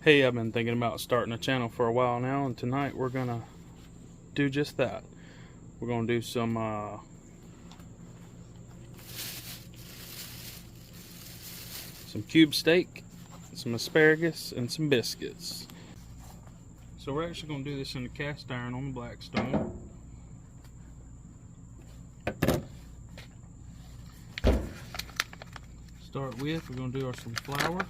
Hey, I've been thinking about starting a channel for a while now, and tonight we're gonna do just that. We're gonna do some cube steak, some asparagus, and some biscuits. So we're actually gonna do this in the cast iron on the Blackstone. Start with, we're gonna do some flour.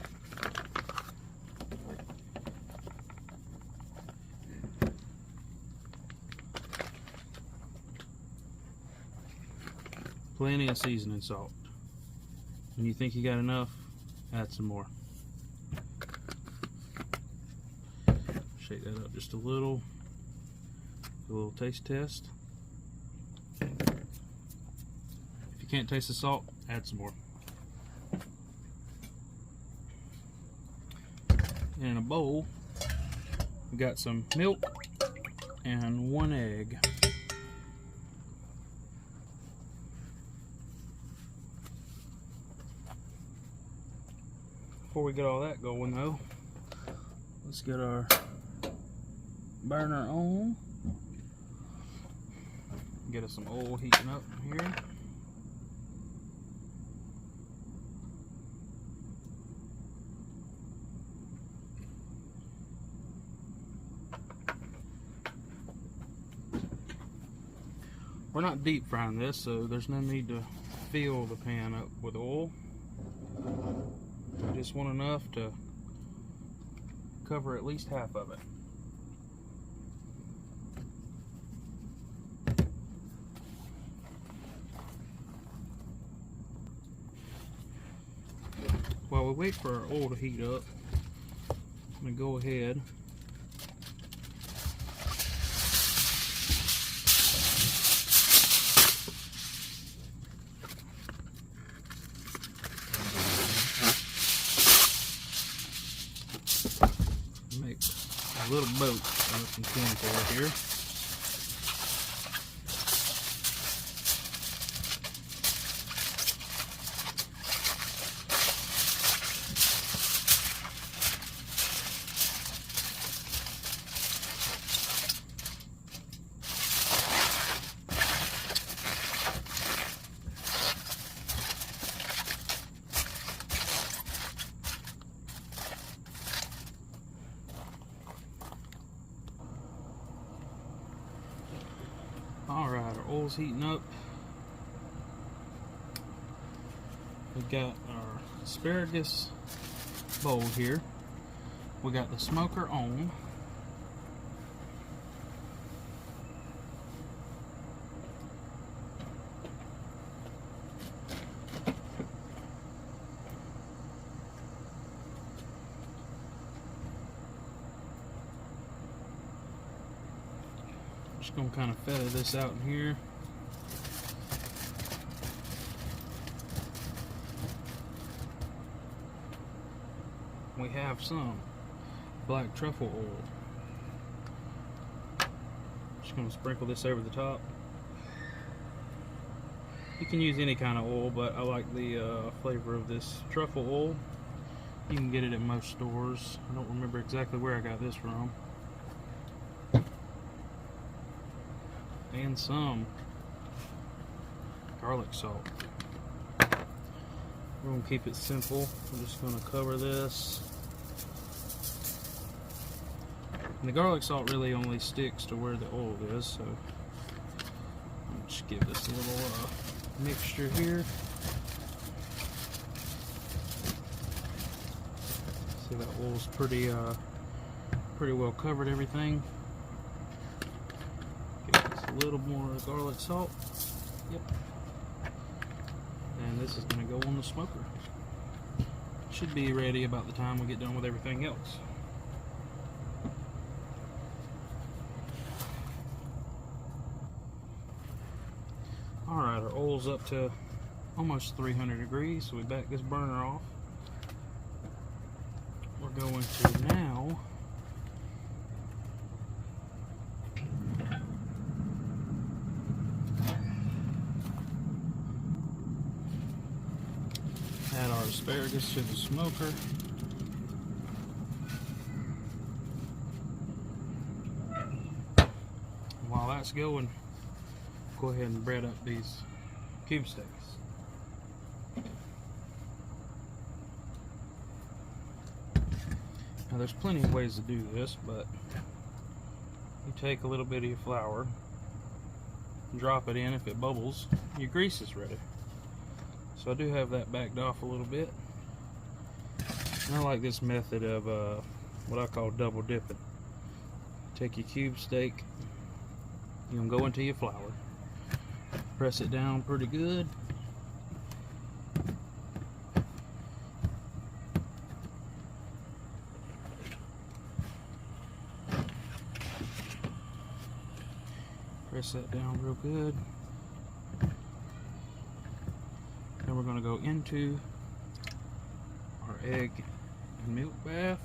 Plenty of seasoning salt. When you think you got enough, add some more. Shake that up just a little. Do a little taste test. If you can't taste the salt, add some more. In a bowl, we got some milk and 1 egg. Before we get all that going though, let's get our burner on. Get us some oil heating up here. We're not deep frying this, so there's no need to fill the pan up with oil. I just want enough to cover at least half of it. While we wait for our oil to heat up, I'm going to go ahead make a little boat out of some tinfoil here. Alright, our oil's heating up. We've got our asparagus bowl here. We got the smoker on. Just gonna kind of feather this out in here. We have some black truffle oil. Just gonna sprinkle this over the top. You can use any kind of oil, but I like the flavor of this truffle oil. You can get it at most stores. I don't remember exactly where I got this from. And some garlic salt. We're going to keep it simple. We're just going to cover this. And the garlic salt really only sticks to where the oil is, so I'll just give this a little mixture here. See, that oil's pretty well covered everything. A little more garlic salt. Yep. And this is going to go on the smoker. Should be ready about the time we get done with everything else. Alright, our oil's up to almost 300 degrees, so we back this burner off. We're going to now add our asparagus to the smoker. let's go and go ahead and bread up these cube steaks. Now there's plenty of ways to do this, but you take a little bit of your flour, drop it in. If it bubbles, your grease is ready. So I do have that backed off a little bit. And I like this method of what I call double dipping. Take your cube steak, you're gonna go into your flour, press it down pretty good. Press that down real good. Then we're going to go into our egg and milk bath.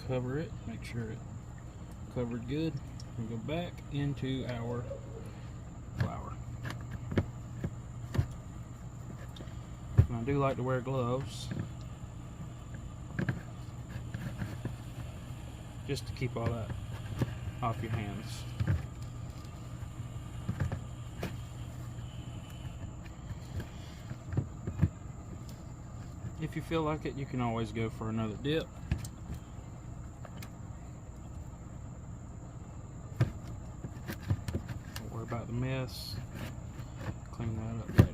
Cover it, make sure it covered good. We go back into our flour. And I do like to wear gloves just to keep all that off your hands. If you feel like it, you can always go for another dip. Don't worry about the mess. Clean that up later.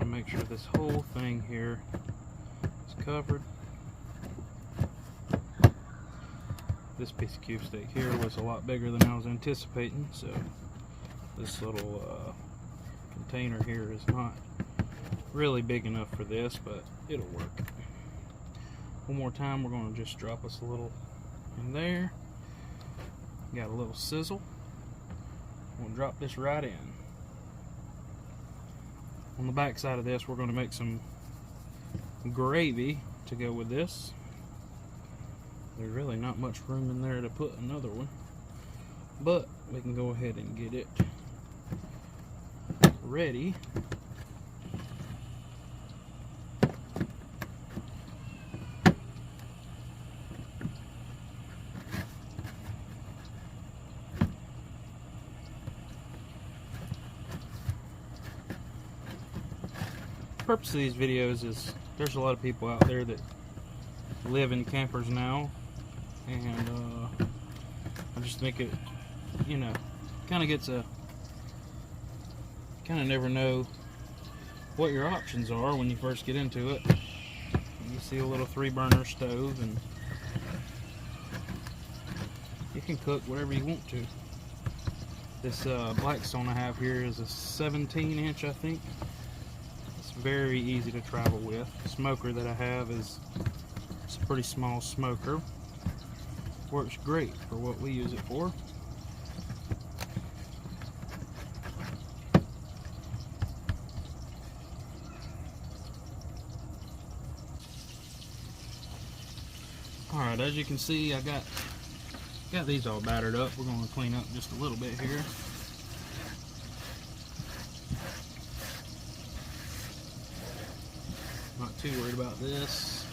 Make sure this whole thing here is covered. This piece of cube steak here was a lot bigger than I was anticipating, so this little container here is not really big enough for this, but it'll work. One more time, we're going to just drop us a little in there. Got a little sizzle. We'll drop this right in. On the back side of this, we're going to make some gravy to go with this. There's really not much room in there to put another one, but we can go ahead and get it ready. The purpose of these videos is there's a lot of people out there that live in campers now, and I just think it, you know, kind of never know what your options are when you first get into it. You see a little 3-burner stove, and you can cook whatever you want to. This Blackstone I have here is a 17-inch, I think. Very easy to travel with. The smoker that I have is a pretty small smoker. Works great for what we use it for. Alright, as you can see, I got these all battered up. We're going to clean up just a little bit here. Not too worried about this.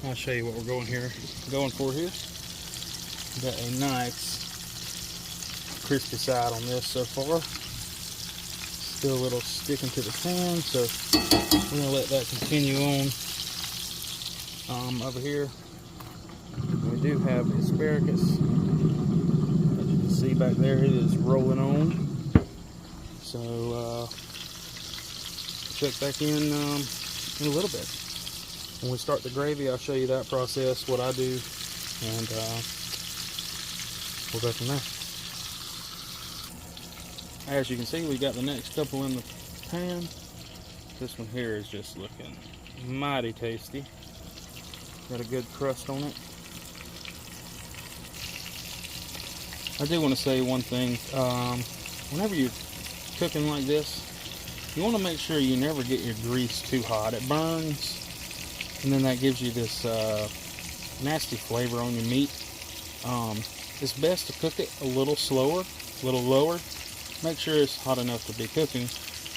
I'll show you what we're going for here. Got a nice crispy side on this so far. Still a little sticking to the pan, so we're gonna let that continue on. Over here we do have asparagus. As you can see back there, it is rolling on. So check back in a little bit. When we start the gravy, I'll show you that process, what I do, and we'll go from there. As you can see, we got the next couple in the pan. This one here is just looking mighty tasty. Got a good crust on it. I do want to say one thing. Whenever you're cooking like this, You want to make sure you never get your grease too hot. It burns, and then that gives you this nasty flavor on your meat. It's best to cook it a little slower, a little lower. Make sure it's hot enough to be cooking,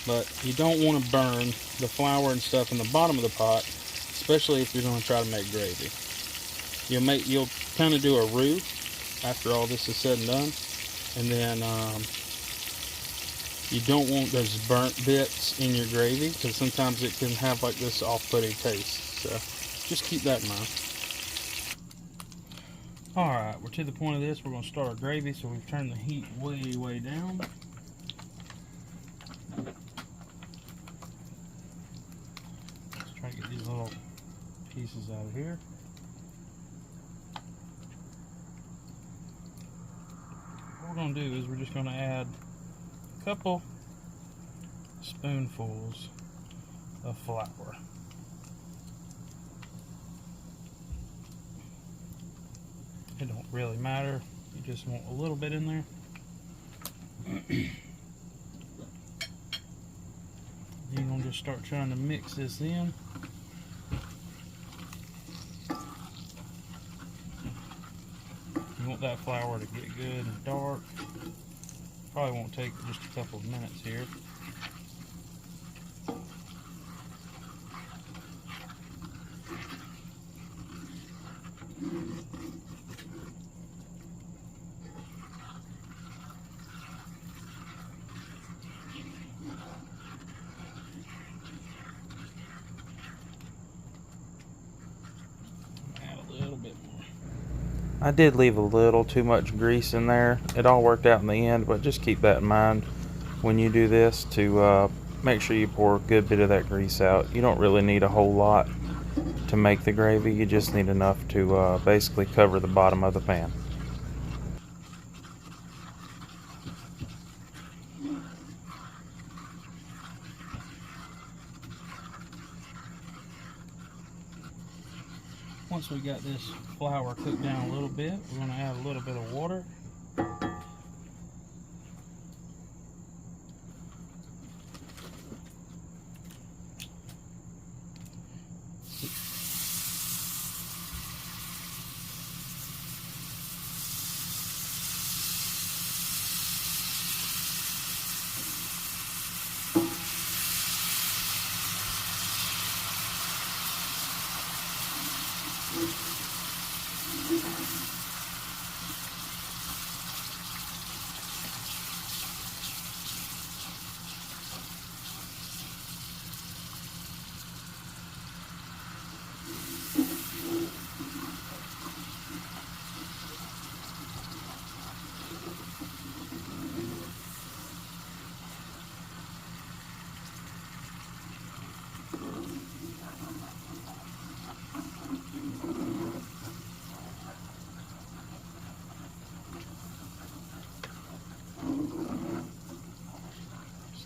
but you don't want to burn the flour and stuff in the bottom of the pot, especially if you're going to try to make gravy. You'll kind of do a roux after all this is said and done, and then you don't want those burnt bits in your gravy, because sometimes it can have like this off-putting taste. So just keep that in mind. Alright, we're to the point of this. We're going to start our gravy, so we've turned the heat way down. Let's try to get these little pieces out of here. What we're going to do is we're just going to add a couple spoonfuls of flour. It don't really matter. You just want a little bit in there. You're going to just start trying to mix this in. You want that flour to get good and dark. Probably won't take just a couple of minutes here. I did leave a little too much grease in there. It all worked out in the end, but just keep that in mind when you do this, to make sure you pour a good bit of that grease out. You don't really need a whole lot to make the gravy. You just need enough to basically cover the bottom of the pan. Once we got this flour cooked down a little bit, we're going to add a little bit of water.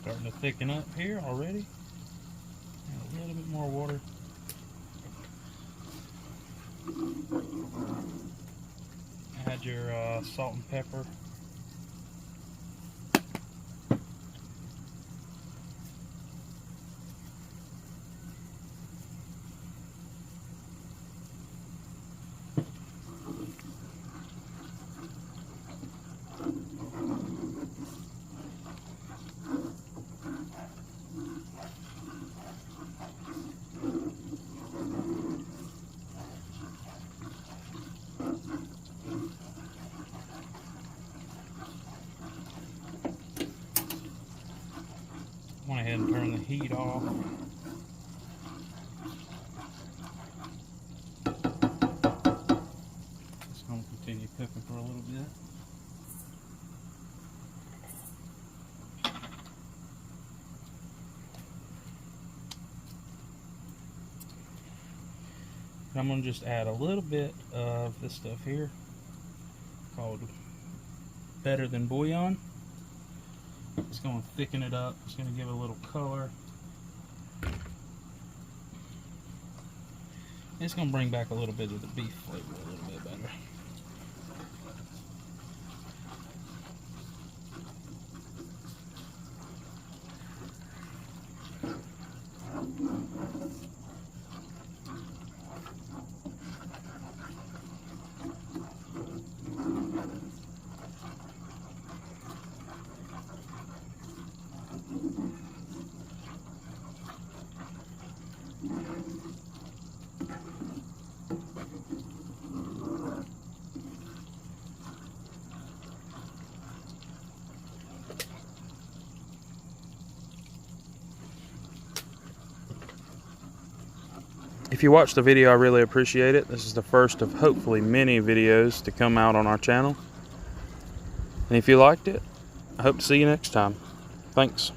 Starting to thicken up here already. Add a little bit more water. Add your salt and pepper. Went ahead and turn the heat off. Just going to continue cooking for a little bit. And I'm going to just add a little bit of this stuff here called Better Than Bouillon. It's going to thicken it up. It's going to give it a little color. It's going to bring back a little bit of the beef flavor a little bit better. If you watched the video, I really appreciate it. This is the first of hopefully many videos to come out on our channel. And if you liked it, I hope to see you next time. Thanks.